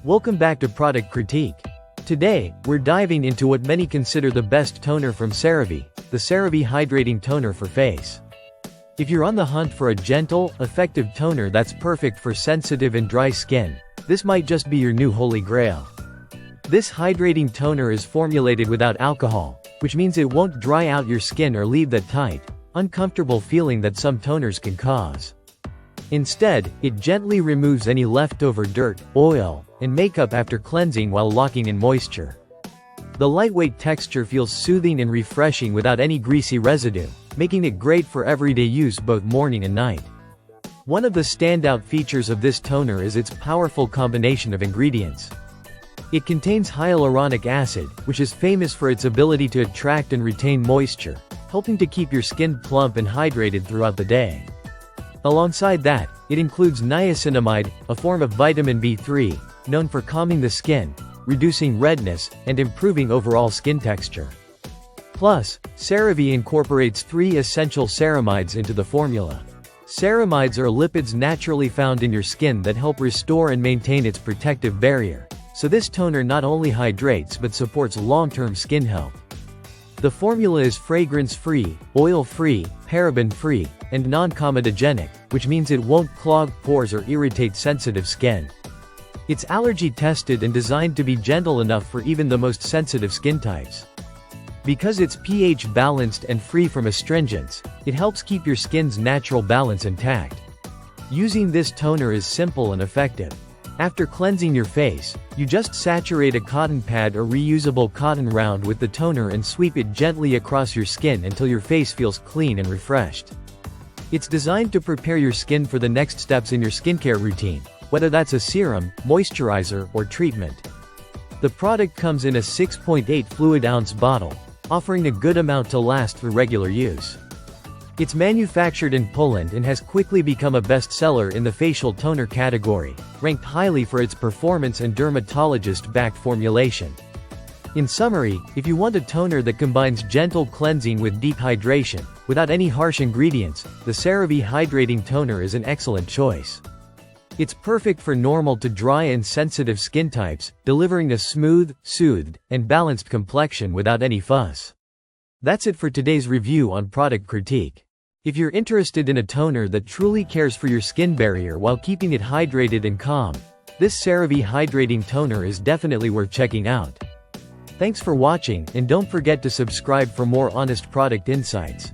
Welcome back to Product Critique. Today, we're diving into what many consider the best toner from CeraVe, the CeraVe Hydrating Toner for face. If you're on the hunt for a gentle, effective toner that's perfect for sensitive and dry skin, this might just be your new holy grail. This hydrating toner is formulated without alcohol, which means it won't dry out your skin or leave that tight, uncomfortable feeling that some toners can cause. Instead, it gently removes any leftover dirt, oil, and makeup after cleansing while locking in moisture. The lightweight texture feels soothing and refreshing without any greasy residue, making it great for everyday use both morning and night. One of the standout features of this toner is its powerful combination of ingredients. It contains hyaluronic acid, which is famous for its ability to attract and retain moisture, helping to keep your skin plump and hydrated throughout the day. Alongside that, it includes niacinamide, a form of vitamin B3, known for calming the skin, reducing redness, and improving overall skin texture. Plus, CeraVe incorporates 3 essential ceramides into the formula. Ceramides are lipids naturally found in your skin that help restore and maintain its protective barrier, so this toner not only hydrates but supports long-term skin health. The formula is fragrance-free, oil-free, paraben-free, and non-comedogenic, which means it won't clog pores or irritate sensitive skin. It's allergy-tested and designed to be gentle enough for even the most sensitive skin types. Because it's pH-balanced and free from astringents, it helps keep your skin's natural balance intact. Using this toner is simple and effective. After cleansing your face, you just saturate a cotton pad or reusable cotton round with the toner and sweep it gently across your skin until your face feels clean and refreshed. It's designed to prepare your skin for the next steps in your skincare routine, whether that's a serum, moisturizer, or treatment. The product comes in a 6.8 fluid ounce bottle, offering a good amount to last through regular use. It's manufactured in Poland and has quickly become a bestseller in the facial toner category, ranked highly for its performance and dermatologist-backed formulation. In summary, if you want a toner that combines gentle cleansing with deep hydration, without any harsh ingredients, the CeraVe Hydrating Toner is an excellent choice. It's perfect for normal to dry and sensitive skin types, delivering a smooth, soothed, and balanced complexion without any fuss. That's it for today's review on Product Critique. If you're interested in a toner that truly cares for your skin barrier while keeping it hydrated and calm, this CeraVe Hydrating Toner is definitely worth checking out. Thanks for watching, and don't forget to subscribe for more honest product insights.